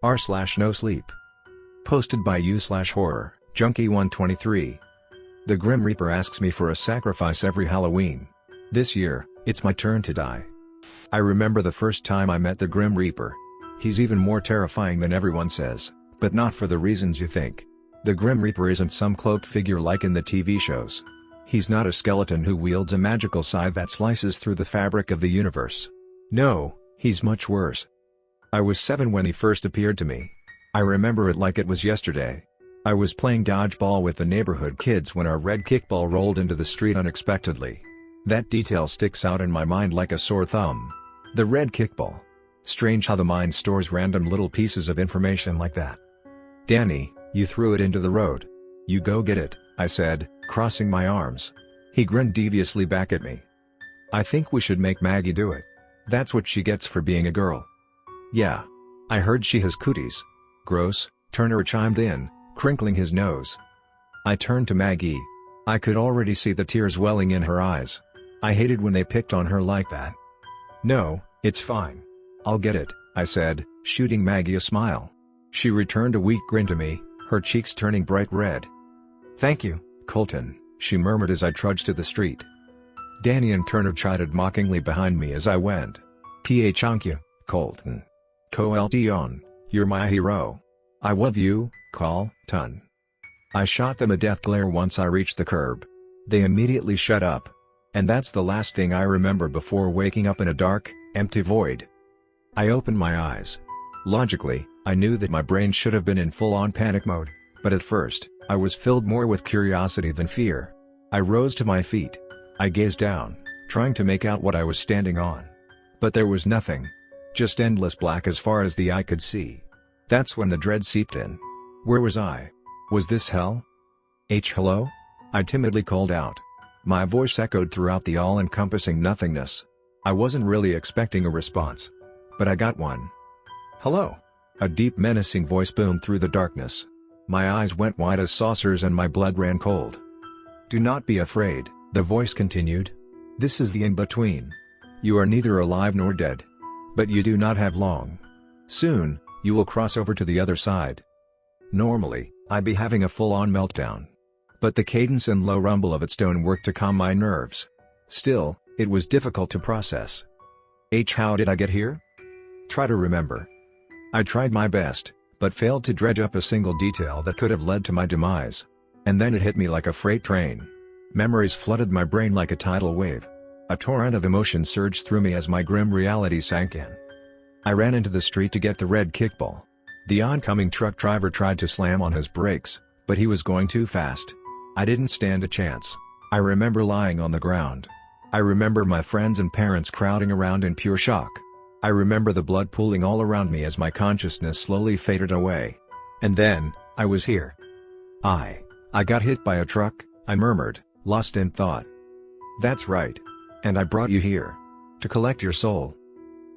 r/NoSleep. Posted by u/horror, junkie123. The Grim Reaper asks me for a sacrifice every Halloween. This year, it's my turn to die. I remember the first time I met the Grim Reaper. He's even more terrifying than everyone says, but not for the reasons you think. The Grim Reaper isn't some cloaked figure like in the TV shows. He's not a skeleton who wields a magical scythe that slices through the fabric of the universe. No, he's much worse. I was 7 when he first appeared to me. I remember it like it was yesterday. I was playing dodgeball with the neighborhood kids when our red kickball rolled into the street unexpectedly. That detail sticks out in my mind like a sore thumb. The red kickball. Strange how the mind stores random little pieces of information like that. "Danny, you threw it into the road. You go get it," I said, crossing my arms. He grinned deviously back at me. "I think we should make Maggie do it. That's what she gets for being a girl." "Yeah. I heard she has cooties." "Gross," Turner chimed in, crinkling his nose. I turned to Maggie. I could already see the tears welling in her eyes. I hated when they picked on her like that. "No, it's fine. I'll get it," I said, shooting Maggie a smile. She returned a weak grin to me, her cheeks turning bright red. "Thank you, Colton," she murmured as I trudged to the street. Danny and Turner chided mockingly behind me as I went. "Thank you, Colton. Colton, you're my hero. I love you, Colton." I shot them a death glare once I reached the curb. They immediately shut up. And that's the last thing I remember before waking up in a dark, empty void. I opened my eyes. Logically, I knew that my brain should have been in full-on panic mode, but at first, I was filled more with curiosity than fear. I rose to my feet. I gazed down, trying to make out what I was standing on. But there was nothing. Just endless black as far as the eye could see. That's when the dread seeped in. Where was I? Was this hell? Hello? I timidly called out. My voice echoed throughout the all-encompassing nothingness. I wasn't really expecting a response. But I got one. "Hello?" A deep menacing voice boomed through the darkness. My eyes went wide as saucers and my blood ran cold. "Do not be afraid," the voice continued. "This is the in-between. You are neither alive nor dead. But you do not have long. Soon, you will cross over to the other side." Normally, I'd be having a full-on meltdown. But the cadence and low rumble of its tone worked to calm my nerves. Still, it was difficult to process. How did I get here? Try to remember. I tried my best, but failed to dredge up a single detail that could have led to my demise. And then it hit me like a freight train. Memories flooded my brain like a tidal wave. A torrent of emotion surged through me as my grim reality sank in. I ran into the street to get the red kickball. The oncoming truck driver tried to slam on his brakes, but he was going too fast. I didn't stand a chance. I remember lying on the ground. I remember my friends and parents crowding around in pure shock. I remember the blood pooling all around me as my consciousness slowly faded away. And then, I was here. I got hit by a truck, I murmured, lost in thought. "That's right. And I brought you here. To collect your soul."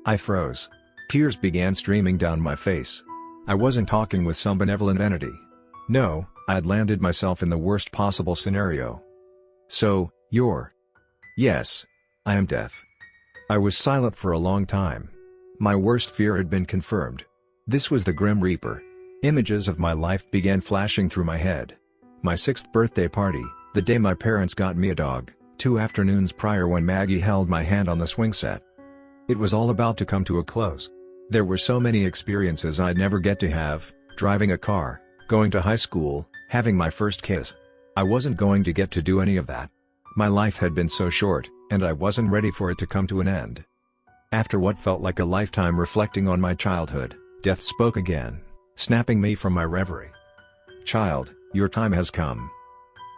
I froze. Tears began streaming down my face. I wasn't talking with some benevolent entity. No, I had landed myself in the worst possible scenario. "So, you're..." "Yes. I am death." I was silent for a long time. My worst fear had been confirmed. This was the Grim Reaper. Images of my life began flashing through my head. My 6th birthday party, the day my parents got me a dog, 2 afternoons prior when Maggie held my hand on the swing set. It was all about to come to a close. There were so many experiences I'd never get to have: driving a car, going to high school, having my first kiss. I wasn't going to get to do any of that. My life had been so short, and I wasn't ready for it to come to an end. After what felt like a lifetime reflecting on my childhood, death spoke again, snapping me from my reverie. "Child, your time has come."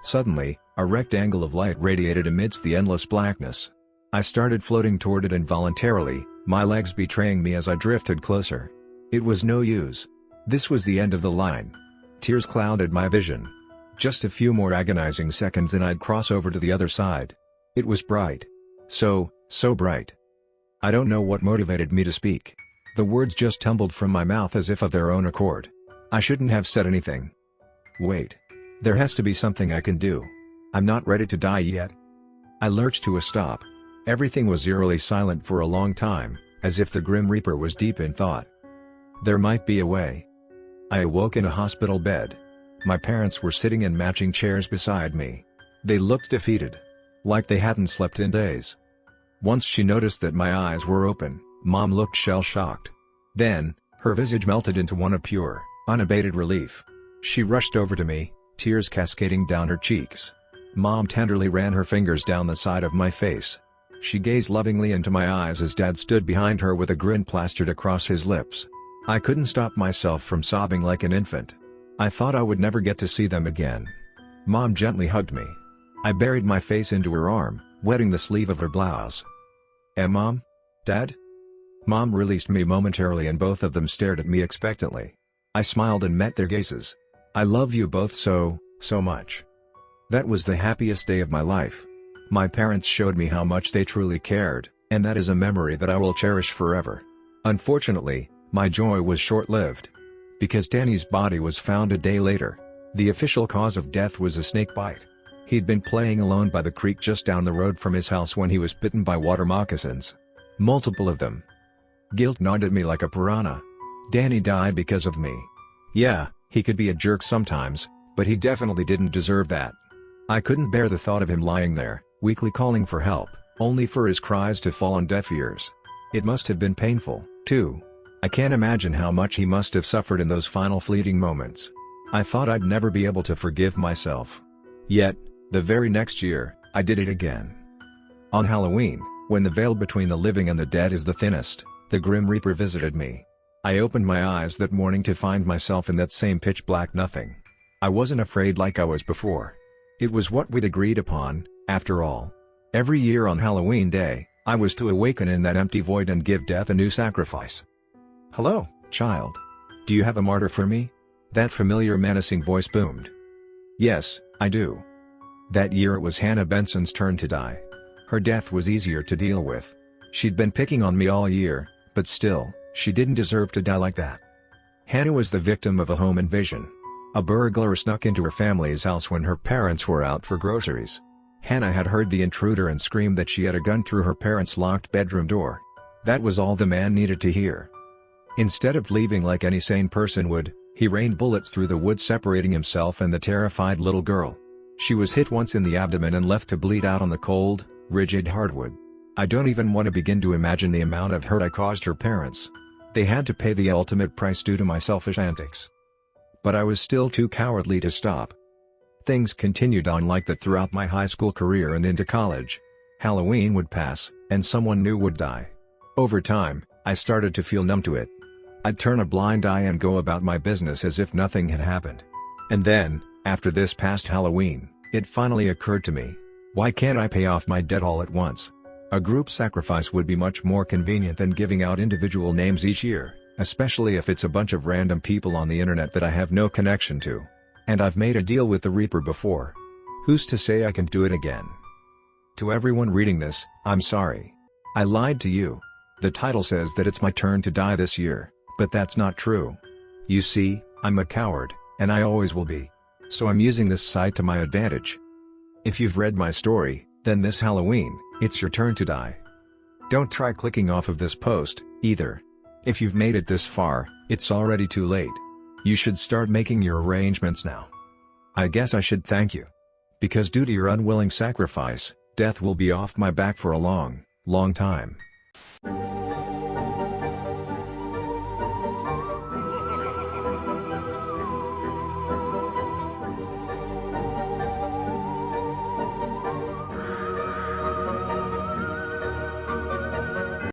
Suddenly, a rectangle of light radiated amidst the endless blackness. I started floating toward it involuntarily, my legs betraying me as I drifted closer. It was no use. This was the end of the line. Tears clouded my vision. Just a few more agonizing seconds and I'd cross over to the other side. It was bright. So bright. I don't know what motivated me to speak. The words just tumbled from my mouth as if of their own accord. I shouldn't have said anything. Wait. There has to be something I can do. I'm not ready to die yet. I lurched to a stop. Everything was eerily silent for a long time, as if the Grim Reaper was deep in thought. There might be a way. I awoke in a hospital bed. My parents were sitting in matching chairs beside me. They looked defeated. Like they hadn't slept in days. Once she noticed that my eyes were open, Mom looked shell-shocked. Then, her visage melted into one of pure, unabated relief. She rushed over to me, tears cascading down her cheeks. Mom tenderly ran her fingers down the side of my face. She gazed lovingly into my eyes as Dad stood behind her with a grin plastered across his lips. I couldn't stop myself from sobbing like an infant. I thought I would never get to see them again. Mom gently hugged me. I buried my face into her arm, wetting the sleeve of her blouse. Mom? Dad? Mom released me momentarily and both of them stared at me expectantly. I smiled and met their gazes. I love you both so much. That was the happiest day of my life. My parents showed me how much they truly cared, and that is a memory that I will cherish forever. Unfortunately, my joy was short-lived. Because Danny's body was found a day later. The official cause of death was a snake bite. He'd been playing alone by the creek just down the road from his house when he was bitten by water moccasins. Multiple of them. Guilt gnawed at me like a piranha. Danny died because of me. Yeah, he could be a jerk sometimes, but he definitely didn't deserve that. I couldn't bear the thought of him lying there, weakly calling for help, only for his cries to fall on deaf ears. It must have been painful, too. I can't imagine how much he must have suffered in those final fleeting moments. I thought I'd never be able to forgive myself. Yet, the very next year, I did it again. On Halloween, when the veil between the living and the dead is the thinnest, the Grim Reaper visited me. I opened my eyes that morning to find myself in that same pitch-black nothing. I wasn't afraid like I was before. It was what we'd agreed upon, after all. Every year on Halloween Day, I was to awaken in that empty void and give death a new sacrifice. "Hello, child. Do you have a martyr for me?" That familiar menacing voice boomed. "Yes, I do." That year it was Hannah Benson's turn to die. Her death was easier to deal with. She'd been picking on me all year, but still, she didn't deserve to die like that. Hannah was the victim of a home invasion. A burglar snuck into her family's house when her parents were out for groceries. Hannah had heard the intruder and screamed that she had a gun through her parents' locked bedroom door. That was all the man needed to hear. Instead of leaving like any sane person would, he rained bullets through the wood, separating himself and the terrified little girl. She was hit once in the abdomen and left to bleed out on the cold, rigid hardwood. I don't even want to begin to imagine the amount of hurt I caused her parents. They had to pay the ultimate price due to my selfish antics. But I was still too cowardly to stop. Things continued on like that throughout my high school career and into college. Halloween would pass, and someone new would die. Over time, I started to feel numb to it. I'd turn a blind eye and go about my business as if nothing had happened. And then, after this past Halloween, it finally occurred to me. Why can't I pay off my debt all at once? A group sacrifice would be much more convenient than giving out individual names each year, especially if it's a bunch of random people on the internet that I have no connection to. And I've made a deal with the Reaper before. Who's to say I can do it again? To everyone reading this, I'm sorry. I lied to you. The title says that it's my turn to die this year, but that's not true. You see, I'm a coward, and I always will be. So I'm using this site to my advantage. If you've read my story, then this Halloween, it's your turn to die. Don't try clicking off of this post, either. If you've made it this far, it's already too late. You should start making your arrangements now. I guess I should thank you. Because due to your unwilling sacrifice, death will be off my back for a long, long time.